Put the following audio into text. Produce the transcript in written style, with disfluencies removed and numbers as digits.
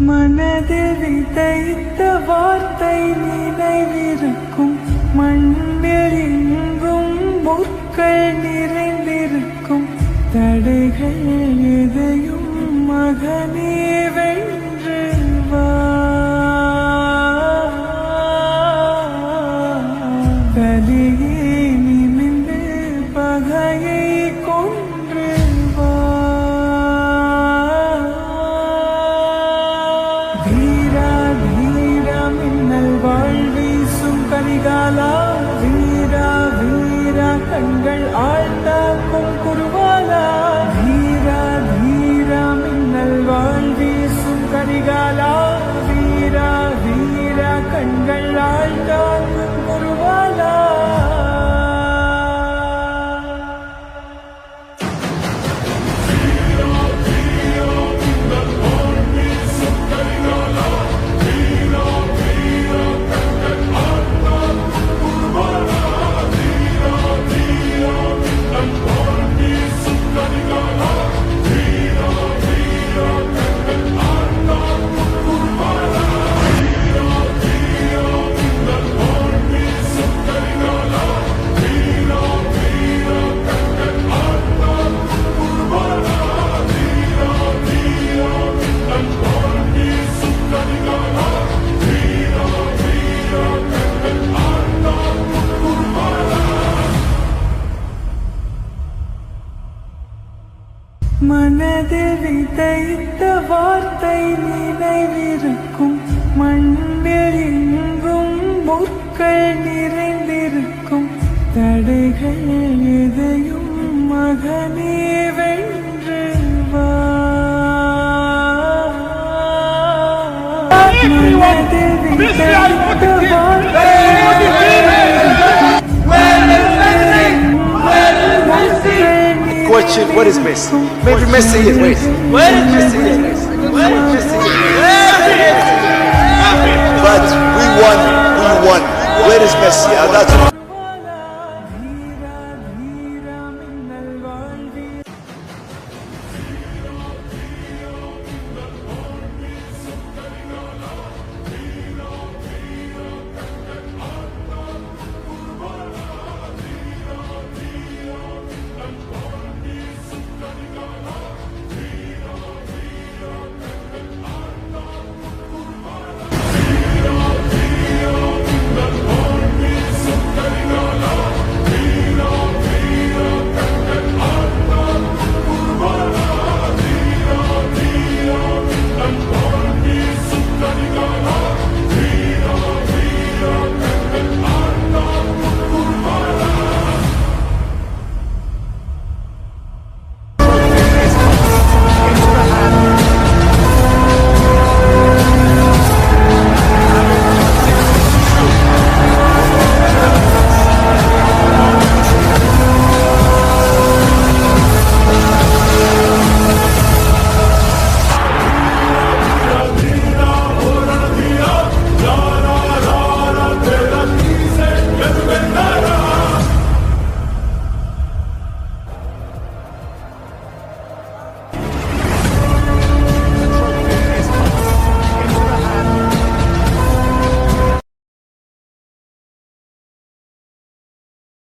மனதில் விதைத்த வார்த்தை நினைவிருக்கும், மண்ணில் எங்கும் முற்கள் நிறைந்திருக்கும். தடைகள் எதையும் மகனே வென்று வா, கலியே நிமிந்து பகையை கொன்று வா. வீரா வீரா மின்னல் வாழ்வீசும் கரிகாலா, வீரா வீரா கண்கள் ஆழ்ந்தாக்கும் குருவாலா. வீரா வீரா மின்னல் வாழ்வீசும் கரிகாலா, வீரா வீரா கண்கள் ஆழ்ந்தாக்கும் குருவாலா. மனதில் விதைத்த வார்த்தை நினைவிருக்கும், மண்ணில் எங்கும் முற்கள் நிறைந்திருக்கும். தடைகள் எதையும் மகனே வென்று வா. மனதில் விதைத்த வார்த்தை Question, what is Messi? Maybe Messi here, wait. Where is Messi here? Where is Messi here? But we won. Where is Messi? That's Let